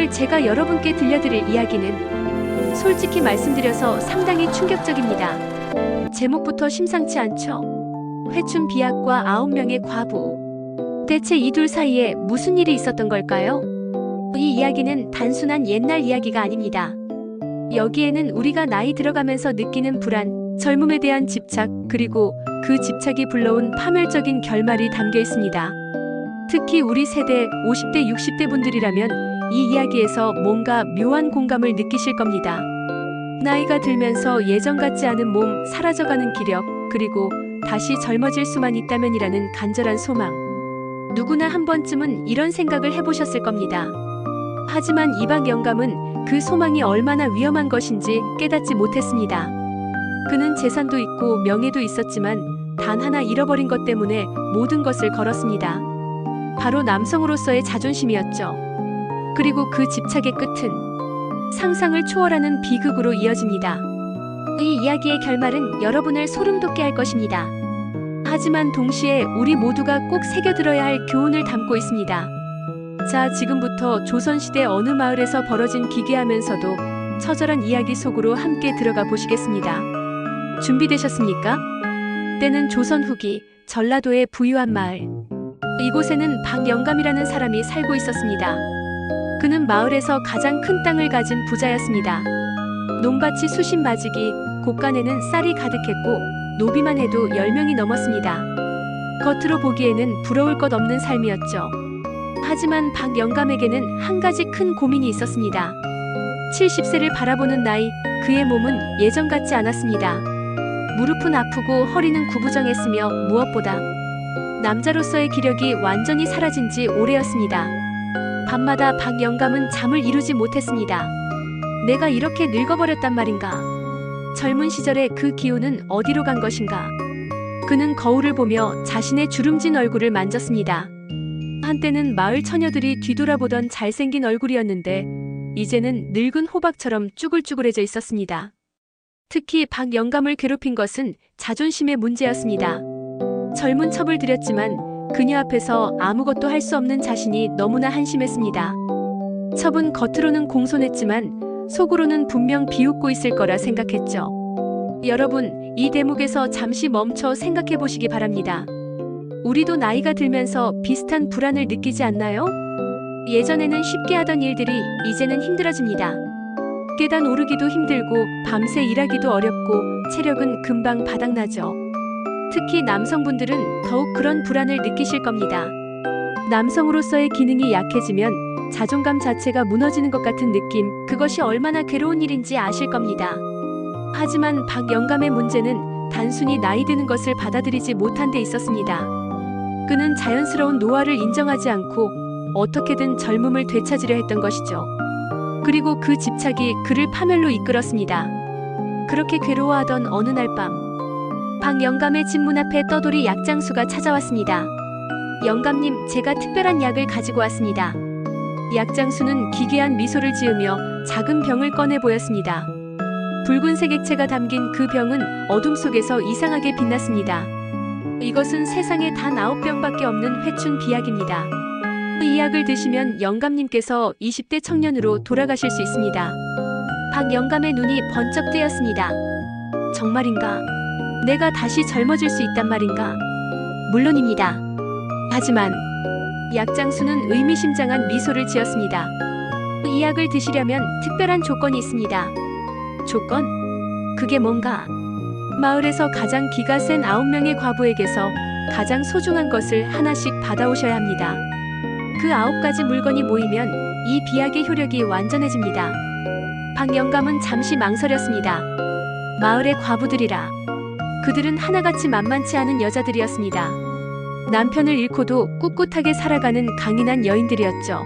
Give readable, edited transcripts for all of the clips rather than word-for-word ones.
오늘 제가 여러분께 들려드릴 이야기는 솔직히 말씀드려서 상당히 충격적입니다. 제목부터 심상치 않죠? 회춘 비약과 9명의 과부. 대체 이 둘 사이에 무슨 일이 있었던 걸까요? 이 이야기는 단순한 옛날 이야기가 아닙니다. 여기에는 우리가 나이 들어가면서 느끼는 불안, 젊음에 대한 집착, 그리고 그 집착이 불러온 파멸적인 결말이 담겨 있습니다. 특히 우리 세대 50대, 60대 분들이라면 이 이야기에서 뭔가 묘한 공감을 느끼실 겁니다. 나이가 들면서 예전 같지 않은 몸, 사라져가는 기력, 그리고 다시 젊어질 수만 있다면이라는 간절한 소망. 누구나 한 번쯤은 이런 생각을 해보셨을 겁니다. 하지만 이박 영감은 그 소망이 얼마나 위험한 것인지 깨닫지 못했습니다. 그는 재산도 있고 명예도 있었지만 단 하나 잃어버린 것 때문에 모든 것을 걸었습니다. 바로 남성으로서의 자존심이었죠. 그리고 그 집착의 끝은 상상을 초월하는 비극으로 이어집니다. 이 이야기의 결말은 여러분을 소름 돋게 할 것입니다. 하지만 동시에 우리 모두가 꼭 새겨들어야 할 교훈을 담고 있습니다. 자, 지금부터 조선시대 어느 마을에서 벌어진 기괴하면서도 처절한 이야기 속으로 함께 들어가 보시겠습니다. 준비되셨습니까? 때는 조선 후기 전라도의 부유한 마을. 이곳에는 박영감이라는 사람이 살고 있었습니다. 그는 마을에서 가장 큰 땅을 가진 부자였습니다. 논밭이 수십 마지기, 곳간에는 쌀이 가득했고 노비만 해도 10명이 넘었습니다. 겉으로 보기에는 부러울 것 없는 삶이었죠. 하지만 박영감에게는 한 가지 큰 고민이 있었습니다. 70세를 바라보는 나이, 그의 몸은 예전 같지 않았습니다. 무릎은 아프고 허리는 구부정했으며 무엇보다 남자로서의 기력이 완전히 사라진 지 오래였습니다. 밤마다 박영감은 잠을 이루지 못했습니다. 내가 이렇게 늙어버렸단 말인가? 젊은 시절의 그 기운은 어디로 간 것인가? 그는 거울을 보며 자신의 주름진 얼굴을 만졌습니다. 한때는 마을 처녀들이 뒤돌아보던 잘생긴 얼굴이었는데 이제는 늙은 호박처럼 쭈글쭈글해져 있었습니다. 특히 박영감을 괴롭힌 것은 자존심의 문제였습니다. 젊은 척을 들였지만 그녀 앞에서 아무것도 할 수 없는 자신이 너무나 한심했습니다. 첩은 겉으로는 공손했지만 속으로는 분명 비웃고 있을 거라 생각했죠. 여러분, 이 대목에서 잠시 멈춰 생각해 보시기 바랍니다. 우리도 나이가 들면서 비슷한 불안을 느끼지 않나요? 예전에는 쉽게 하던 일들이 이제는 힘들어집니다. 계단 오르기도 힘들고 밤새 일하기도 어렵고 체력은 금방 바닥나죠. 특히 남성분들은 더욱 그런 불안을 느끼실 겁니다. 남성으로서의 기능이 약해지면 자존감 자체가 무너지는 것 같은 느낌, 그것이 얼마나 괴로운 일인지 아실 겁니다. 하지만 박영감의 문제는 단순히 나이 드는 것을 받아들이지 못한 데 있었습니다. 그는 자연스러운 노화를 인정하지 않고 어떻게든 젊음을 되찾으려 했던 것이죠. 그리고 그 집착이 그를 파멸로 이끌었습니다. 그렇게 괴로워하던 어느 날 밤, 박영감의 집 문 앞에 떠돌이 약장수가 찾아왔습니다. 영감님, 제가 특별한 약을 가지고 왔습니다. 약장수는 기괴한 미소를 지으며 작은 병을 꺼내 보였습니다. 붉은색 액체가 담긴 그 병은 어둠 속에서 이상하게 빛났습니다. 이것은 세상에 단 9병밖에 없는 회춘 비약입니다. 이 약을 드시면 영감님께서 20대 청년으로 돌아가실 수 있습니다. 박영감의 눈이 번쩍 뜨였습니다. 정말인가? 내가 다시 젊어질 수 있단 말인가? 물론입니다. 하지만 약장수는 의미심장한 미소를 지었습니다. 이 약을 드시려면 특별한 조건이 있습니다. 조건? 그게 뭔가? 마을에서 가장 기가 센 9명의 과부에게서 가장 소중한 것을 하나씩 받아오셔야 합니다. 그 9가지 물건이 모이면 이 비약의 효력이 완전해집니다. 박영감은 잠시 망설였습니다. 마을의 과부들이라. 그들은 하나같이 만만치 않은 여자들이었습니다. 남편을 잃고도 꿋꿋하게 살아가는 강인한 여인들이었죠.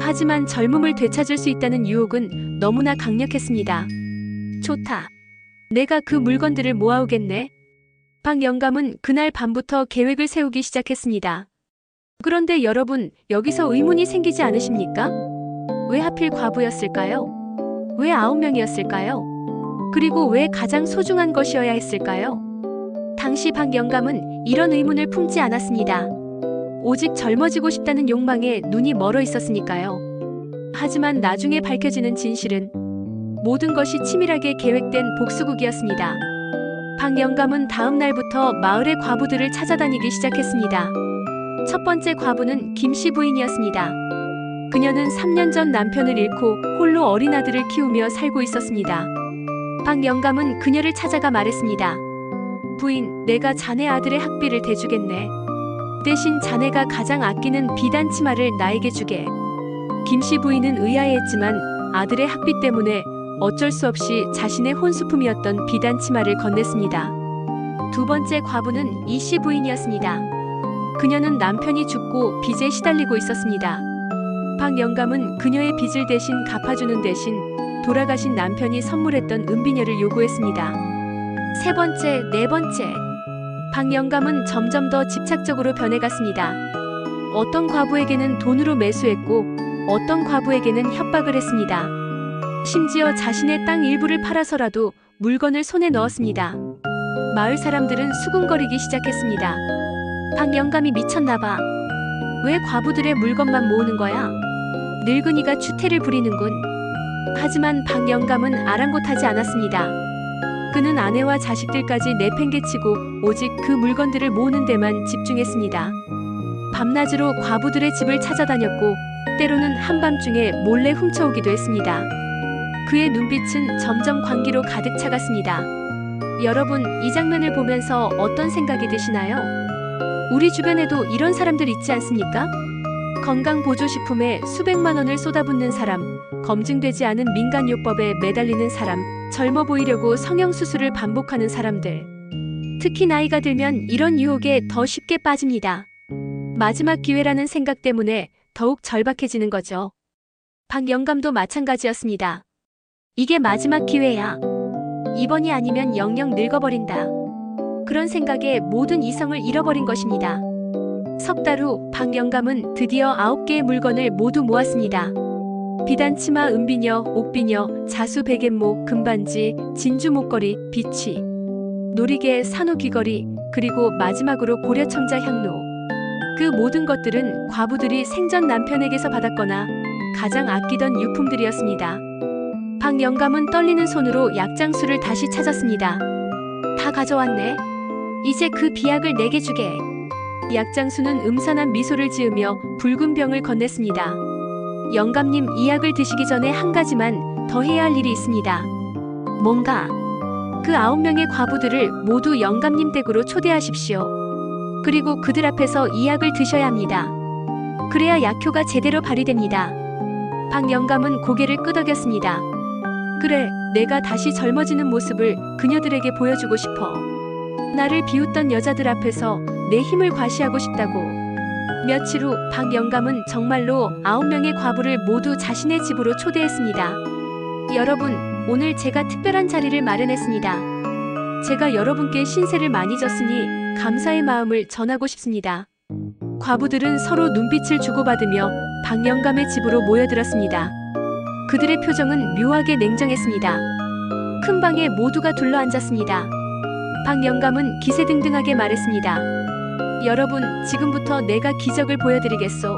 하지만 젊음을 되찾을 수 있다는 유혹은 너무나 강력했습니다. 좋다. 내가 그 물건들을 모아오겠네. 박영감은 그날 밤부터 계획을 세우기 시작했습니다. 그런데 여러분, 여기서 의문이 생기지 않으십니까? 왜 하필 과부였을까요? 왜 9명이었을까요? 그리고 왜 가장 소중한 것이어야 했을까요? 당시 박영감은 이런 의문을 품지 않았습니다. 오직 젊어지고 싶다는 욕망에 눈이 멀어 있었으니까요. 하지만 나중에 밝혀지는 진실은 모든 것이 치밀하게 계획된 복수극이었습니다. 박 영감은 다음 날부터 마을의 과부들을 찾아다니기 시작했습니다. 첫 번째 과부는 김씨 부인이었습니다. 그녀는 3년 전 남편을 잃고 홀로 어린 아들을 키우며 살고 있었습니다. 박 영감은 그녀를 찾아가 말했습니다. 부인, 내가 자네 아들의 학비를 대주겠네. 대신 자네가 가장 아끼는 비단 치마를 나에게 주게. 김씨 부인은 의아해했지만 아들의 학비 때문에 어쩔 수 없이 자신의 혼수품이었던 비단 치마를 건넸습니다. 두 번째 과부는 이씨 부인이었습니다. 그녀는 남편이 죽고 빚에 시달리고 있었습니다. 박 영감은 그녀의 빚을 대신 갚아주는 대신 돌아가신 남편이 선물했던 은비녀를 요구했습니다. 세 번째, 네 번째. 박 영감은 점점 더 집착적으로 변해갔습니다. 어떤 과부에게는 돈으로 매수했고 어떤 과부에게는 협박을 했습니다. 심지어 자신의 땅 일부를 팔아서라도 물건을 손에 넣었습니다. 마을 사람들은 수군거리기 시작했습니다. 박 영감이 미쳤나봐. 왜 과부들의 물건만 모으는 거야? 늙은이가 추태를 부리는군. 하지만 박 영감은 아랑곳하지 않았습니다. 그는 아내와 자식들까지 내팽개치고 오직 그 물건들을 모으는 데만 집중했습니다. 밤낮으로 과부들의 집을 찾아다녔고 때로는 한밤중에 몰래 훔쳐오기도 했습니다. 그의 눈빛은 점점 광기로 가득 차갔습니다. 여러분, 이 장면을 보면서 어떤 생각이 드시나요? 우리 주변에도 이런 사람들 있지 않습니까? 건강보조식품에 수백만 원을 쏟아붓는 사람, 검증되지 않은 민간요법에 매달리는 사람, 젊어 보이려고 성형수술을 반복하는 사람들. 특히 나이가 들면 이런 유혹에 더 쉽게 빠집니다. 마지막 기회라는 생각 때문에 더욱 절박해지는 거죠. 박 영감도 마찬가지였습니다. 이게 마지막 기회야. 이번이 아니면 영영 늙어버린다. 그런 생각에 모든 이성을 잃어버린 것입니다. 석 달 후 박 영감은 드디어 9개의 물건을 모두 모았습니다. 비단치마, 은비녀, 옥비녀, 자수 베갯모, 금반지, 진주 목걸이, 비취, 놀이개, 산호 귀걸이, 그리고 마지막으로 고려청자 향로. 그 모든 것들은 과부들이 생전 남편에게서 받았거나 가장 아끼던 유품들이었습니다. 박 영감은 떨리는 손으로 약장수를 다시 찾았습니다. 다 가져왔네. 이제 그 비약을 내게 주게. 약장수는 음산한 미소를 지으며 붉은 병을 건넸습니다. 영감님, 이 약을 드시기 전에 한 가지만 더 해야 할 일이 있습니다. 뭔가? 그 9명의 과부들을 모두 영감님 댁으로 초대하십시오. 그리고 그들 앞에서 이 약을 드셔야 합니다. 그래야 약효가 제대로 발휘됩니다. 박 영감은 고개를 끄덕였습니다. 그래, 내가 다시 젊어지는 모습을 그녀들에게 보여주고 싶어. 나를 비웃던 여자들 앞에서 내 힘을 과시하고 싶다고. 며칠 후 박 영감은 정말로 9명의 과부를 모두 자신의 집으로 초대했습니다. 여러분, 오늘 제가 특별한 자리를 마련했습니다. 제가 여러분께 신세를 많이 졌으니 감사의 마음을 전하고 싶습니다. 과부들은 서로 눈빛을 주고받으며 박 영감의 집으로 모여들었습니다. 그들의 표정은 묘하게 냉정했습니다. 큰 방에 모두가 둘러앉았습니다. 박 영감은 기세등등하게 말했습니다. 여러분, 지금부터 내가 기적을 보여드리겠소.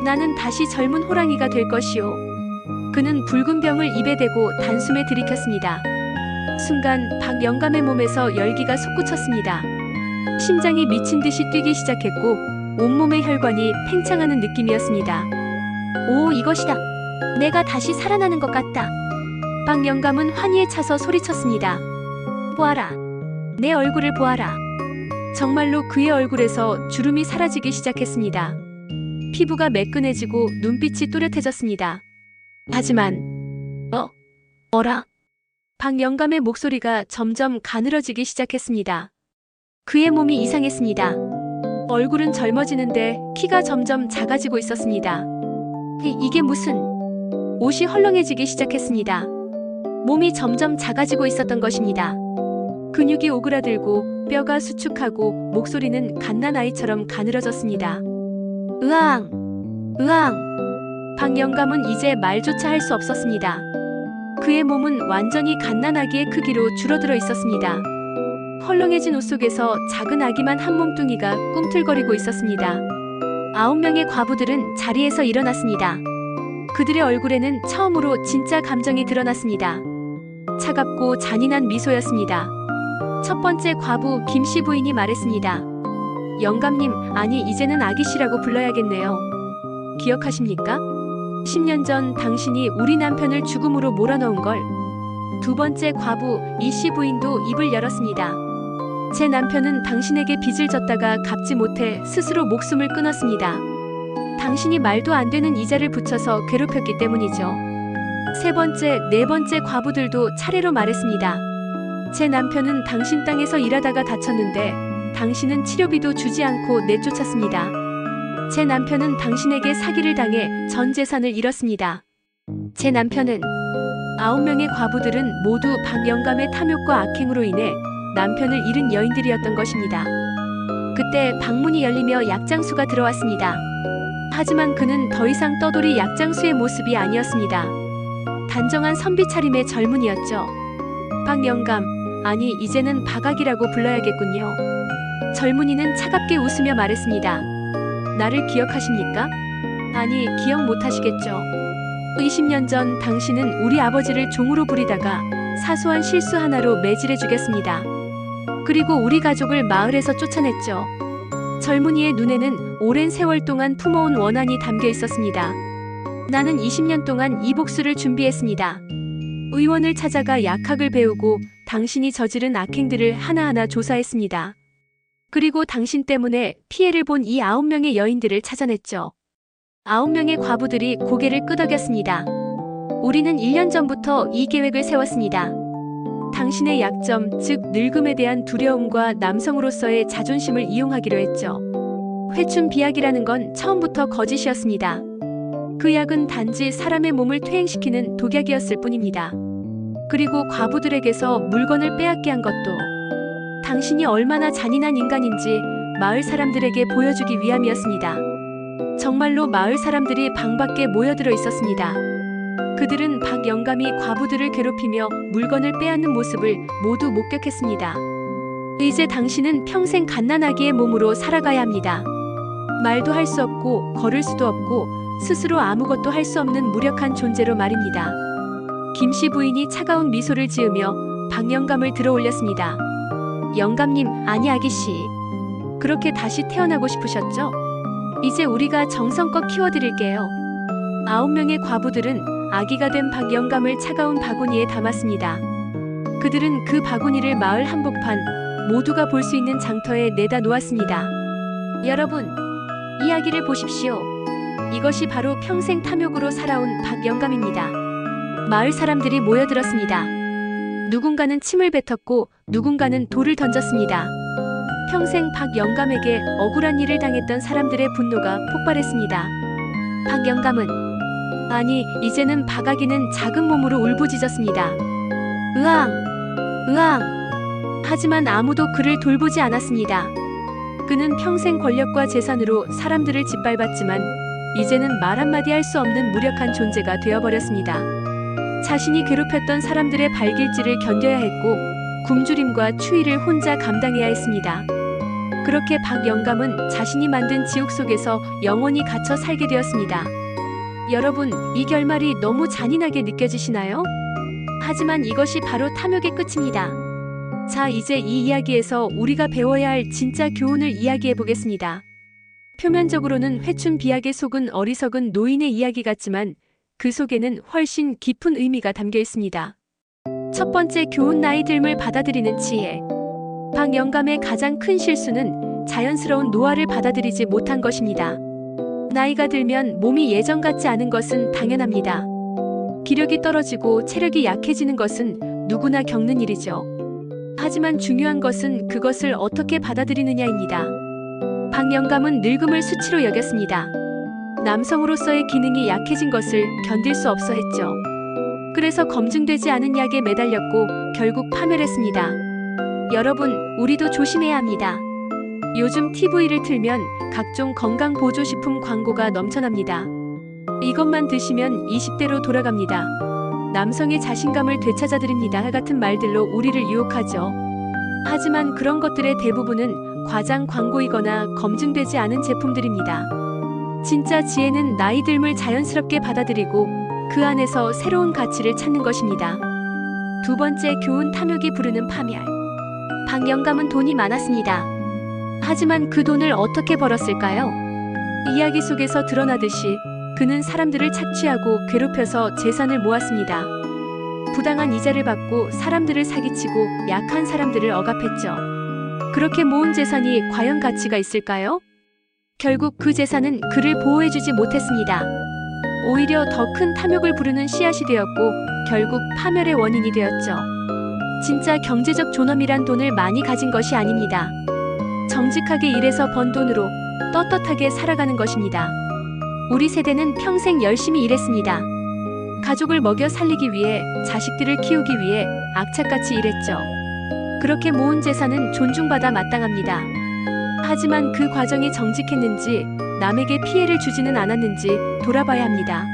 나는 다시 젊은 호랑이가 될 것이오. 그는 붉은 병을 입에 대고 단숨에 들이켰습니다. 순간 박 영감의 몸에서 열기가 솟구쳤습니다. 심장이 미친 듯이 뛰기 시작했고 온몸의 혈관이 팽창하는 느낌이었습니다. 오, 이것이다. 내가 다시 살아나는 것 같다. 박 영감은 환희에 차서 소리쳤습니다. 보아라. 내 얼굴을 보아라. 정말로 그의 얼굴에서 주름이 사라지기 시작했습니다. 피부가 매끈해지고 눈빛이 또렷해졌습니다. 하지만 어라? 박 영감의 목소리가 점점 가늘어지기 시작했습니다. 그의 몸이 이상했습니다. 얼굴은 젊어지는데 키가 점점 작아지고 있었습니다. 이게 무슨... 옷이 헐렁해지기 시작했습니다. 몸이 점점 작아지고 있었던 것입니다. 근육이 오그라들고 뼈가 수축하고 목소리는 갓난아이처럼 가늘어졌습니다. 으앙! 으앙! 박 영감은 이제 말조차 할 수 없었습니다. 그의 몸은 완전히 갓난아기의 크기로 줄어들어 있었습니다. 헐렁해진 옷 속에서 작은 아기만 한 몸뚱이가 꿈틀거리고 있었습니다. 9명의 과부들은 자리에서 일어났습니다. 그들의 얼굴에는 처음으로 진짜 감정이 드러났습니다. 차갑고 잔인한 미소였습니다. 첫 번째 과부 김씨 부인이 말했습니다. 영감님, 아니 이제는 아기씨라고 불러야겠네요. 기억하십니까? 10년 전 당신이 우리 남편을 죽음으로 몰아넣은 걸. 두 번째 과부 이씨 부인도 입을 열었습니다. 제 남편은 당신에게 빚을 졌다가 갚지 못해 스스로 목숨을 끊었습니다. 당신이 말도 안 되는 이자를 붙여서 괴롭혔기 때문이죠. 세 번째, 네 번째 과부들도 차례로 말했습니다. 제 남편은 당신 땅에서 일하다가 다쳤는데 당신은 치료비도 주지 않고 내쫓았습니다. 제 남편은 당신에게 사기를 당해 전 재산을 잃었습니다. 제 남편은 9명의 과부들은 모두 박영감의 탐욕과 악행으로 인해 남편을 잃은 여인들이었던 것입니다. 그때 방문이 열리며 약장수가 들어왔습니다. 하지만 그는 더 이상 떠돌이 약장수의 모습이 아니었습니다. 단정한 선비 차림의 젊은이였죠. 박영감, 아니 이제는 박악이라고 불러야겠군요. 젊은이는 차갑게 웃으며 말했습니다. 나를 기억하십니까? 아니, 기억 못하시겠죠. 20년 전 당신은 우리 아버지를 종으로 부리다가 사소한 실수 하나로 매질해 주겠습니다. 그리고 우리 가족을 마을에서 쫓아냈죠. 젊은이의 눈에는 오랜 세월 동안 품어온 원한이 담겨 있었습니다. 나는 20년 동안 이 복수를 준비했습니다. 의원을 찾아가 약학을 배우고 당신이 저지른 악행들을 하나하나 조사했습니다. 그리고 당신 때문에 피해를 본 이 9명의 여인들을 찾아냈죠. 9명의 과부들이 고개를 끄덕였습니다. 우리는 1년 전부터 이 계획을 세웠습니다. 당신의 약점, 즉 늙음에 대한 두려움과 남성으로서의 자존심을 이용하기로 했죠. 회춘 비약이라는 건 처음부터 거짓이었습니다. 그 약은 단지 사람의 몸을 퇴행시키는 독약이었을 뿐입니다. 그리고 과부들에게서 물건을 빼앗게 한 것도 당신이 얼마나 잔인한 인간인지 마을 사람들에게 보여주기 위함이었습니다. 정말로 마을 사람들이 방 밖에 모여들어 있었습니다. 그들은 박영감이 과부들을 괴롭히며 물건을 빼앗는 모습을 모두 목격했습니다. 이제 당신은 평생 갓난아기의 몸으로 살아가야 합니다. 말도 할 수 없고 걸을 수도 없고 스스로 아무것도 할 수 없는 무력한 존재로 말입니다. 김씨 부인이 차가운 미소를 지으며 박영감을 들어올렸습니다. 영감님, 아니 아기씨. 그렇게 다시 태어나고 싶으셨죠? 이제 우리가 정성껏 키워드릴게요. 9명의 과부들은 아기가 된 박영감을 차가운 바구니에 담았습니다. 그들은 그 바구니를 마을 한복판 모두가 볼 수 있는 장터에 내다 놓았습니다. 여러분, 이야기를 보십시오. 이것이 바로 평생 탐욕으로 살아온 박영감입니다. 마을 사람들이 모여들었습니다. 누군가는 침을 뱉었고 누군가는 돌을 던졌습니다. 평생 박영감에게 억울한 일을 당했던 사람들의 분노가 폭발했습니다. 박영감은, 아니 이제는 박아기는 작은 몸으로 울부짖었습니다. 으앙! 으앙! 하지만 아무도 그를 돌보지 않았습니다. 그는 평생 권력과 재산으로 사람들을 짓밟았지만 이제는 말 한마디 할 수 없는 무력한 존재가 되어버렸습니다. 자신이 괴롭혔던 사람들의 발길질을 견뎌야 했고 굶주림과 추위를 혼자 감당해야 했습니다. 그렇게 박영감은 자신이 만든 지옥 속에서 영원히 갇혀 살게 되었습니다. 여러분, 이 결말이 너무 잔인하게 느껴지시나요? 하지만 이것이 바로 탐욕의 끝입니다. 자, 이제 이 이야기에서 우리가 배워야 할 진짜 교훈을 이야기해 보겠습니다. 표면적으로는 회춘 비약의 속은 어리석은 노인의 이야기 같지만 그 속에는 훨씬 깊은 의미가 담겨 있습니다. 첫 번째 교훈, 나이 듦을 받아들이는 지혜. 박영감의 가장 큰 실수는 자연스러운 노화를 받아들이지 못한 것입니다. 나이가 들면 몸이 예전 같지 않은 것은 당연합니다. 기력이 떨어지고 체력이 약해지는 것은 누구나 겪는 일이죠. 하지만 중요한 것은 그것을 어떻게 받아들이느냐입니다. 박영감은 늙음을 수치로 여겼습니다. 남성으로서의 기능이 약해진 것을 견딜 수 없어 했죠. 그래서 검증되지 않은 약에 매달렸고 결국 파멸했습니다. 여러분, 우리도 조심해야 합니다. 요즘 TV를 틀면 각종 건강보조식품 광고가 넘쳐납니다. 이것만 드시면 20대로 돌아갑니다. 남성의 자신감을 되찾아드립니다 같은 말들로 우리를 유혹하죠. 하지만 그런 것들의 대부분은 과장 광고이거나 검증되지 않은 제품들입니다. 진짜 지혜는 나이 듦을 자연스럽게 받아들이고 그 안에서 새로운 가치를 찾는 것입니다. 두 번째 교훈, 탐욕이 부르는 파멸. 박 영감은 돈이 많았습니다. 하지만 그 돈을 어떻게 벌었을까요? 이야기 속에서 드러나듯이 그는 사람들을 착취하고 괴롭혀서 재산을 모았습니다. 부당한 이자를 받고 사람들을 사기치고 약한 사람들을 억압했죠. 그렇게 모은 재산이 과연 가치가 있을까요? 결국 그 재산은 그를 보호해주지 못했습니다. 오히려 더 큰 탐욕을 부르는 씨앗이 되었고 결국 파멸의 원인이 되었죠. 진짜 경제적 존엄이란 돈을 많이 가진 것이 아닙니다. 정직하게 일해서 번 돈으로 떳떳하게 살아가는 것입니다. 우리 세대는 평생 열심히 일했습니다. 가족을 먹여 살리기 위해, 자식들을 키우기 위해 악착같이 일했죠. 그렇게 모은 재산은 존중받아 마땅합니다. 하지만 그 과정이 정직했는지, 남에게 피해를 주지는 않았는지 돌아봐야 합니다.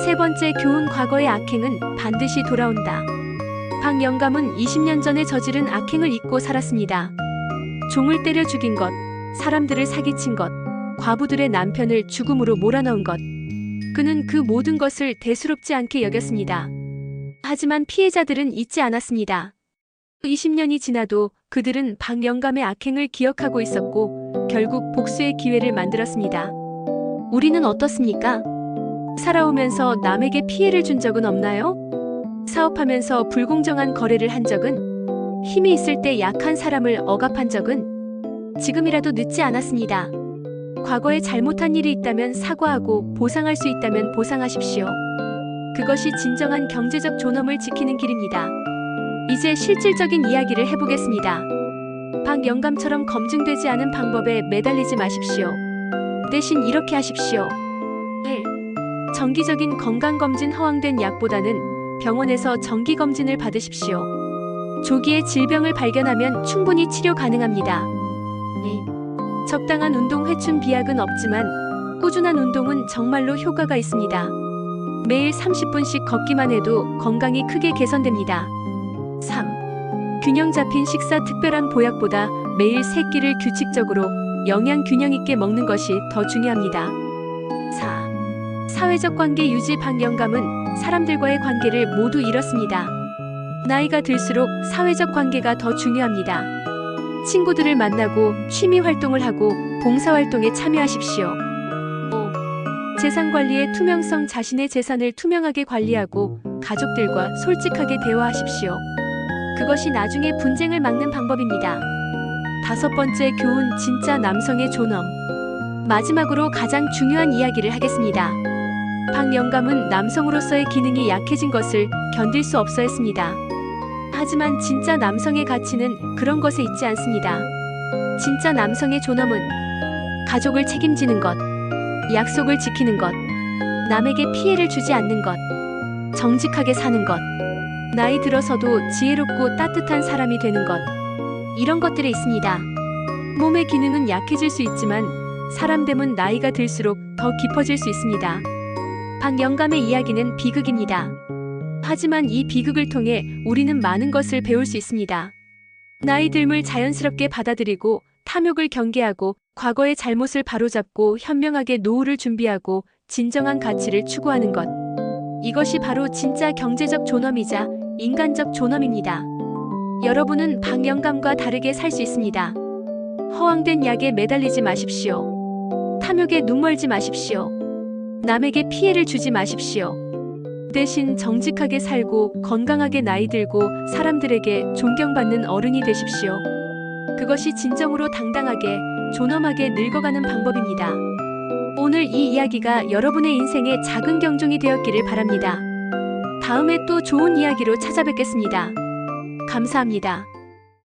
세 번째 교훈, 과거의 악행은 반드시 돌아온다. 박 영감은 20년 전에 저지른 악행을 잊고 살았습니다. 종을 때려 죽인 것, 사람들을 사기친 것, 과부들의 남편을 죽음으로 몰아넣은 것. 그는 그 모든 것을 대수롭지 않게 여겼습니다. 하지만 피해자들은 잊지 않았습니다. 20년이 지나도 그들은 박 영감의 악행을 기억하고 있었고 결국 복수의 기회를 만들었습니다. 우리는 어떻습니까? 살아오면서 남에게 피해를 준 적은 없나요? 사업하면서 불공정한 거래를 한 적은? 힘이 있을 때 약한 사람을 억압한 적은? 지금이라도 늦지 않았습니다. 과거에 잘못한 일이 있다면 사과하고 보상할 수 있다면 보상하십시오. 그것이 진정한 경제적 존엄을 지키는 길입니다. 이제 실질적인 이야기를 해보겠습니다. 박 영감처럼 검증되지 않은 방법에 매달리지 마십시오. 대신 이렇게 하십시오. 1. 정기적인 건강검진, 허황된 약보다는 병원에서 정기검진을 받으십시오. 조기에 질병을 발견하면 충분히 치료 가능합니다. 2. 적당한 운동, 회춘, 비약은 없지만 꾸준한 운동은 정말로 효과가 있습니다. 매일 30분씩 걷기만 해도 건강이 크게 개선됩니다. 3. 균형 잡힌 식사, 특별한 보약보다 매일 3끼를 규칙적으로 영양 균형 있게 먹는 것이 더 중요합니다. 4. 사회적 관계 유지. 박 영감은 사람들과의 관계를 모두 잃었습니다. 나이가 들수록 사회적 관계가 더 중요합니다. 친구들을 만나고 취미 활동을 하고 봉사활동에 참여하십시오. 5. 재산 관리의 투명성. 자신의 재산을 투명하게 관리하고 가족들과 솔직하게 대화하십시오. 그것이 나중에 분쟁을 막는 방법입니다. 5번째 교훈, 진짜 남성의 존엄. 마지막으로 가장 중요한 이야기를 하겠습니다. 박 영감은 남성으로서의 기능이 약해진 것을 견딜 수 없어 했습니다. 하지만 진짜 남성의 가치는 그런 것에 있지 않습니다. 진짜 남성의 존엄은 가족을 책임지는 것, 약속을 지키는 것, 남에게 피해를 주지 않는 것, 정직하게 사는 것, 나이 들어서도 지혜롭고 따뜻한 사람이 되는 것, 이런 것들에 있습니다. 몸의 기능은 약해질 수 있지만 사람됨은 나이가 들수록 더 깊어질 수 있습니다. 박 영감의 이야기는 비극입니다. 하지만 이 비극을 통해 우리는 많은 것을 배울 수 있습니다. 나이 듦을 자연스럽게 받아들이고 탐욕을 경계하고 과거의 잘못을 바로잡고 현명하게 노후를 준비하고 진정한 가치를 추구하는 것. 이것이 바로 진짜 경제적 존엄이자 인간적 존엄입니다. 여러분은 박 영감과 다르게 살 수 있습니다. 허황된 약에 매달리지 마십시오. 탐욕에 눈멀지 마십시오. 남에게 피해를 주지 마십시오. 대신 정직하게 살고 건강하게 나이 들고 사람들에게 존경받는 어른이 되십시오. 그것이 진정으로 당당하게 존엄하게 늙어가는 방법입니다. 오늘 이 이야기가 여러분의 인생의 작은 경종이 되었기를 바랍니다. 다음에 또 좋은 이야기로 찾아뵙겠습니다. 감사합니다.